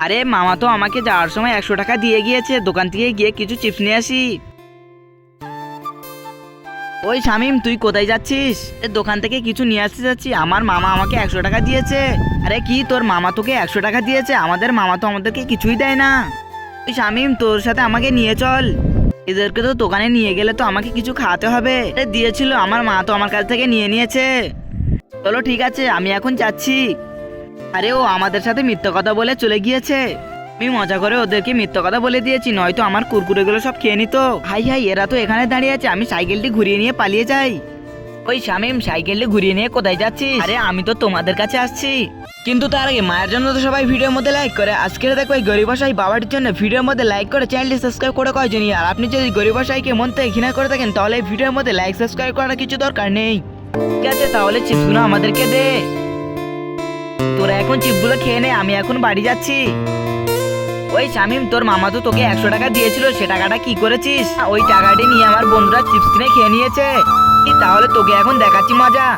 আরে মামা তো আমাকে যাওয়ার সময় 100 টাকা দিয়ে গিয়েছে, দোকান থেকে গিয়ে কিছু চিপস নিয়ে আসি। ওই শামিম, তুই কোথায় যাচ্ছিস? দোকান থেকে কিছু নিয়ে আসতে যাচ্ছি, আমার মামা আমাকে 100 টাকা দিয়েছে। আরে কি, তোর মামা তোকে 100 টাকা দিয়েছে? আমাদের মামা তো আমাদেরকে কিছুই দেয় না। ওই শামিম, তোর সাথে আমাকে নিয়ে চল। এদেরকে তো দোকানে নিয়ে গেলে তো আমাকে কিছু খাওয়াতে হবে। দিয়েছিল আমার মা, তো আমার কাছ থেকে নিয়ে নিয়েছে। চলো ঠিক আছে, আমি এখন যাচ্ছি। আরে ও আমাদের সাথে মিথ্যা কথা বলে চলে গিয়েছে। আমি মজা করে ওদেরকে মিথ্যা কথা বলে দিয়েছি, নয়তো আমার কুরকুরেগুলো সব খেয়ে নিত। হাই হাই, এরা তো এখানে দাঁড়িয়ে আছে, আমি সাইকেলটি ঘুরিয়ে নিয়ে পালিয়ে যাই। ওই শামিম, সাইকেলটি ঘুরিয়ে নিয়ে কোথায় যাচ্ছিস? আরে আমি তো তোমাদের কাছে আসছি। কিন্তু তার আগে মায়ের জন্য তো সবাই ভিডিওর মধ্যে লাইক করে। আজকের দেখো এই গরিব ভাষাই বাবাটির জন্য ভিডিওর মধ্যে লাইক করে চ্যানেলটি সাবস্ক্রাইব করে কয়জনই। আর আপনি যদি গরিব ভাষাইকে মন থেকে ঘৃণা করে থাকেন, তাহলে এই ভিডিওর মধ্যে লাইক সাবস্ক্রাইব করার কিছু দরকার নেই। ঠিক আছে, তাহলে চিপসগুলো আমাদেরকে দে। তোরা এখন চিপগুলো খেয়ে নে, আমি এখন বাড়ি যাচ্ছি। ওই শামিম, তোর মামা তো তোকে 100 টাকা দিয়েছিল, সে টাকাটা কি করেছিস? ওই টাকাটি নিয়ে আমার বন্ধুরা চিপস কিনে খেয়ে নিয়েছে। তাহলে তোকে এখন দেখাচ্ছি মজা।